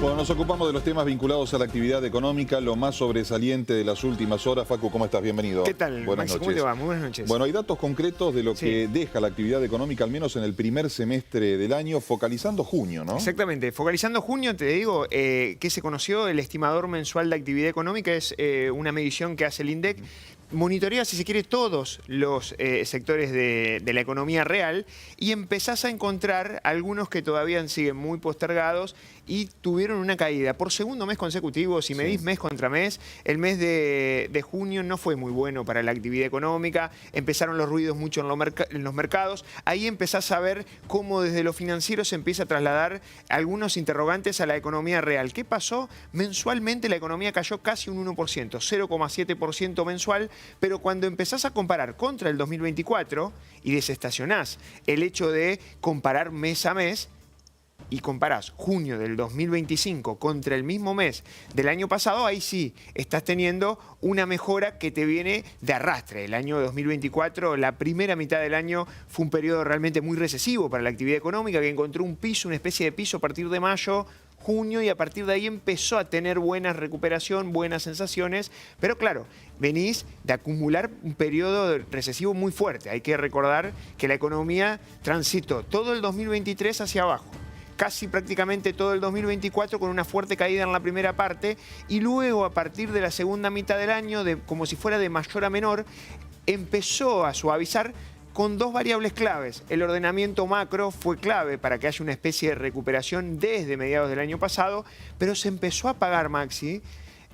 Bueno, nos ocupamos de los temas vinculados a la actividad económica, lo más sobresaliente de las últimas horas. Facu, ¿cómo estás? Bienvenido. ¿Qué tal, Buenas Maxi? noches. ¿Cómo te va? Muy buenas noches. Bueno, hay datos concretos de lo que deja la actividad económica, al menos en el primer semestre del año, focalizando junio, ¿no? Exactamente. Focalizando junio, te digo, que se conoció el estimador mensual de actividad económica, es una medición que hace el INDEC. Monitorea, si se quiere, todos los sectores de la economía real y empezás a encontrar algunos que todavía siguen muy postergados y tuvieron una caída. Por segundo mes consecutivo, si medís mes contra mes, el mes de junio no fue muy bueno para la actividad económica. Empezaron los ruidos mucho en los mercados. Ahí empezás a ver cómo desde lo financiero se empieza a trasladar algunos interrogantes a la economía real. ¿Qué pasó? Mensualmente la economía cayó casi un 1%, 0,7% mensual. Pero cuando empezás a comparar contra el 2024 y desestacionás el hecho de comparar mes a mes y comparás junio del 2025 contra el mismo mes del año pasado, ahí sí estás teniendo una mejora que te viene de arrastre. El año 2024, la primera mitad del año, fue un periodo realmente muy recesivo para la actividad económica, que encontró un piso, una especie de piso a partir de mayo, junio, y a partir de ahí empezó a tener buena recuperación, buenas sensaciones, pero claro, venís de acumular un periodo recesivo muy fuerte. Hay que recordar que la economía transitó todo el 2023 hacia abajo, casi prácticamente todo el 2024 con una fuerte caída en la primera parte, y luego a partir de la segunda mitad del año, como si fuera de mayor a menor, empezó a suavizar con dos variables claves. El ordenamiento macro fue clave para que haya una especie de recuperación desde mediados del año pasado, pero se empezó a pagar, Maxi,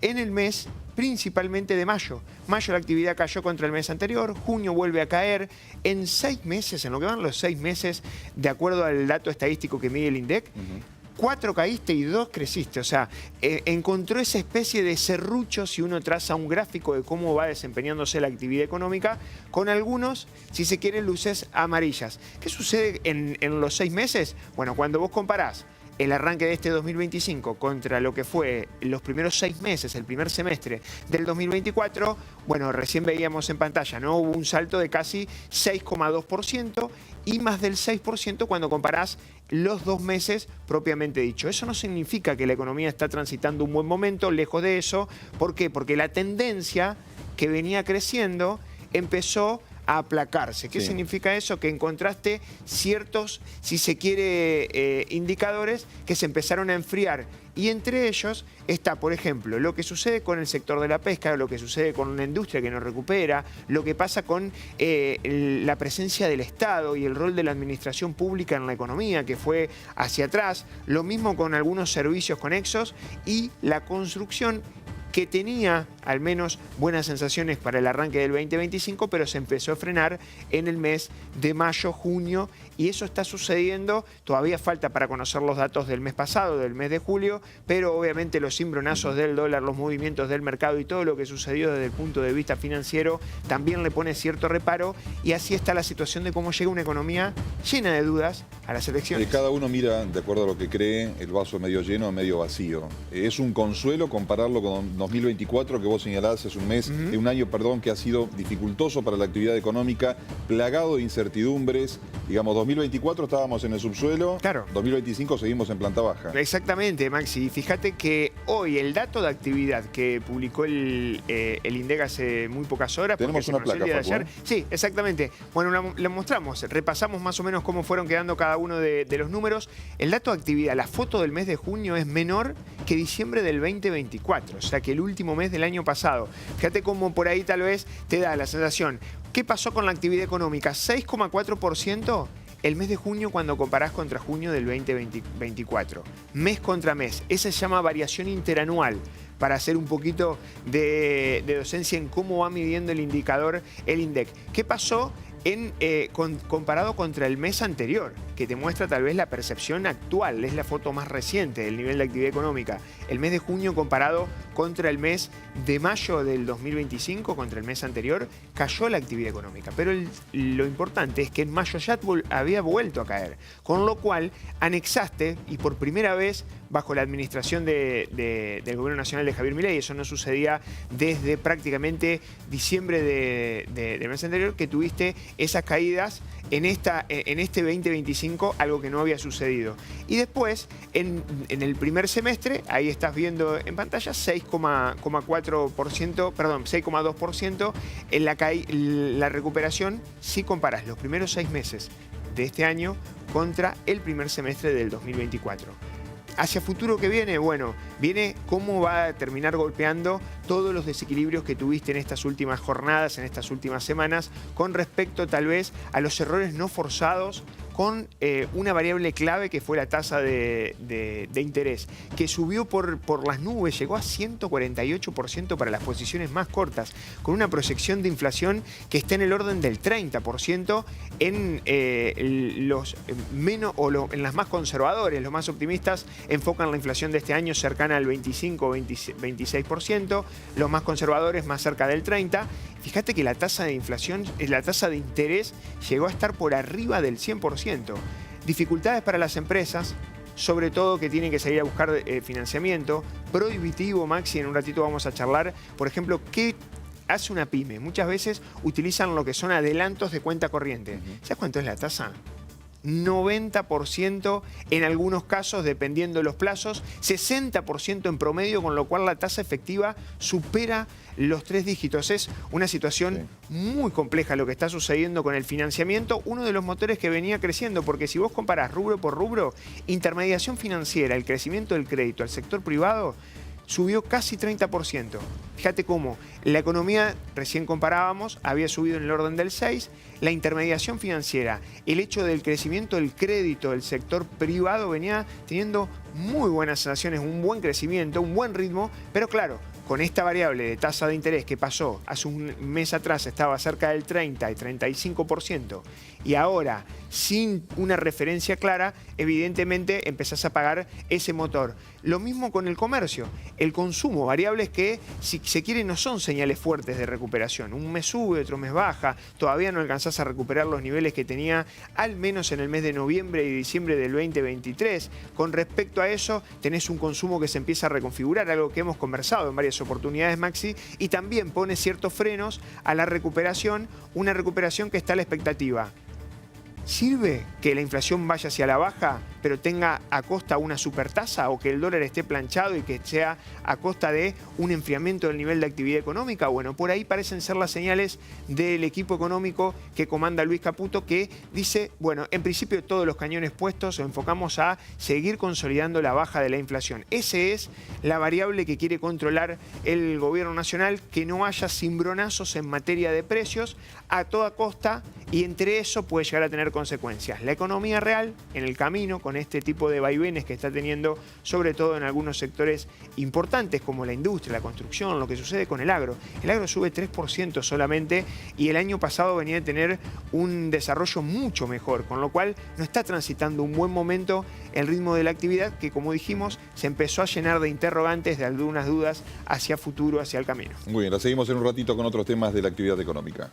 en el mes principalmente de mayo. Mayo la actividad cayó contra el mes anterior, junio vuelve a caer. En 6 meses, en lo que van los 6 meses, de acuerdo al dato estadístico que mide el INDEC, 4 caíste y 2 creciste. O sea, encontró esa especie de serrucho, si uno traza un gráfico de cómo va desempeñándose la actividad económica, con algunos, si se quiere, luces amarillas. ¿Qué sucede en los 6 meses? Bueno, cuando vos comparás el arranque de este 2025 contra lo que fue los primeros 6 meses, el primer semestre del 2024, bueno, recién veíamos en pantalla, ¿no? Hubo un salto de casi 6,2% y más del 6% cuando comparás los 2 meses propiamente dicho. Eso no significa que la economía está transitando un buen momento, lejos de eso. ¿Por qué? Porque la tendencia que venía creciendo empezó a aplacarse. ¿Qué significa eso? Que encontraste ciertos, si se quiere, indicadores que se empezaron a enfriar. Y entre ellos está, por ejemplo, lo que sucede con el sector de la pesca, lo que sucede con una industria que no recupera, lo que pasa con la presencia del Estado y el rol de la administración pública en la economía, que fue hacia atrás. Lo mismo con algunos servicios conexos y la construcción, que tenía al menos buenas sensaciones para el arranque del 2025, pero se empezó a frenar en el mes de mayo, junio, y eso está sucediendo. Todavía falta para conocer los datos del mes pasado, del mes de julio, pero obviamente los cimbronazos del dólar, los movimientos del mercado y todo lo que sucedió desde el punto de vista financiero también le pone cierto reparo, y así está la situación de cómo llega una economía llena de dudas a las elecciones. Cada uno mira, de acuerdo a lo que cree, el vaso medio lleno o medio vacío. Es un consuelo compararlo con 2024, que vos señalás, es un año, perdón, que ha sido dificultoso para la actividad económica, plagado de incertidumbres. Digamos, 2024 estábamos en el subsuelo, claro. 2025 seguimos en planta baja. Exactamente, Maxi. Fíjate que hoy el dato de actividad que publicó el INDEC hace muy pocas horas. Tenemos una placa, Facu, ayer. Sí, exactamente. Bueno, la mostramos, repasamos más o menos cómo fueron quedando cada uno de los números. El dato de actividad, la foto del mes de junio es menor que diciembre del 2024, o sea que el último mes del año pasado. Fíjate cómo por ahí tal vez te da la sensación. ¿Qué pasó con la actividad económica? 6,4% el mes de junio cuando comparás contra junio del 2024. Mes contra mes. Esa se llama variación interanual, para hacer un poquito de docencia en cómo va midiendo el indicador, el INDEC. ¿Qué pasó comparado contra el mes anterior? Que te muestra tal vez la percepción actual, es la foto más reciente del nivel de actividad económica. El mes de junio comparado contra el mes de mayo del 2025, contra el mes anterior, cayó la actividad económica. Pero lo importante es que en mayo ya había vuelto a caer, con lo cual anexaste, y por primera vez bajo la administración del Gobierno Nacional de Javier Milei. Eso no sucedía desde prácticamente diciembre del mes anterior, que tuviste esas caídas en este 2025, algo que no había sucedido. Y después, en el primer semestre, ahí estás viendo en pantalla, 6,4%, perdón, 6,2% en la recuperación si comparas los primeros 6 meses de este año contra el primer semestre del 2024. Hacia futuro que viene, bueno, viene cómo va a terminar golpeando todos los desequilibrios que tuviste en estas últimas jornadas, en estas últimas semanas, con respecto tal vez a los errores no forzados, con una variable clave que fue la tasa de interés, que subió por las nubes, llegó a 148% para las posiciones más cortas, con una proyección de inflación que está en el orden del 30% en en las más conservadores. Los más optimistas enfocan la inflación de este año cercana al 25-26%, los más conservadores más cerca del 30%. Fíjate que la tasa de inflación, la tasa de interés llegó a estar por arriba del 100%. Dificultades para las empresas, sobre todo que tienen que salir a buscar financiamiento. Prohibitivo, Maxi, en un ratito vamos a charlar, por ejemplo, ¿qué hace una pyme? Muchas veces utilizan lo que son adelantos de cuenta corriente. ¿Sabes cuánto es la tasa? 90% en algunos casos, dependiendo de los plazos, 60% en promedio, con lo cual la tasa efectiva supera los 3 dígitos. Es una situación muy compleja lo que está sucediendo con el financiamiento, uno de los motores que venía creciendo, porque si vos comparás rubro por rubro, intermediación financiera, el crecimiento del crédito al sector privado, subió casi 30%. Fíjate cómo la economía, recién comparábamos, había subido en el orden del 6%, la intermediación financiera, el hecho del crecimiento del crédito del sector privado venía teniendo muy buenas sensaciones, un buen crecimiento, un buen ritmo, pero claro, con esta variable de tasa de interés que pasó hace un mes atrás, estaba cerca del 30 y 35%, y ahora sin una referencia clara, evidentemente empezás a pagar ese motor. Lo mismo con el comercio, el consumo, variables que, si se quiere, no son señales fuertes de recuperación. Un mes sube, otro mes baja, todavía no alcanzás a recuperar los niveles que tenía al menos en el mes de noviembre y diciembre del 2023. Con respecto a eso, tenés un consumo que se empieza a reconfigurar, algo que hemos conversado en varias oportunidades, Maxi, y también pone ciertos frenos a la recuperación, una recuperación que está a la expectativa. ¿Sirve que la inflación vaya hacia la baja, pero tenga a costa una supertasa, o que el dólar esté planchado y que sea a costa de un enfriamiento del nivel de actividad económica? Bueno, por ahí parecen ser las señales del equipo económico que comanda Luis Caputo, que dice, bueno, en principio todos los cañones puestos, enfocamos a seguir consolidando la baja de la inflación. Esa es la variable que quiere controlar el gobierno nacional, que no haya cimbronazos en materia de precios a toda costa, y entre eso puede llegar a tener consecuencias. La economía real en el camino, con este tipo de vaivenes que está teniendo, sobre todo en algunos sectores importantes como la industria, la construcción, lo que sucede con el agro. El agro sube 3% solamente, y el año pasado venía a tener un desarrollo mucho mejor, con lo cual no está transitando un buen momento el ritmo de la actividad, que, como dijimos, se empezó a llenar de interrogantes, de algunas dudas hacia futuro, hacia el camino. Muy bien, la seguimos en un ratito con otros temas de la actividad económica.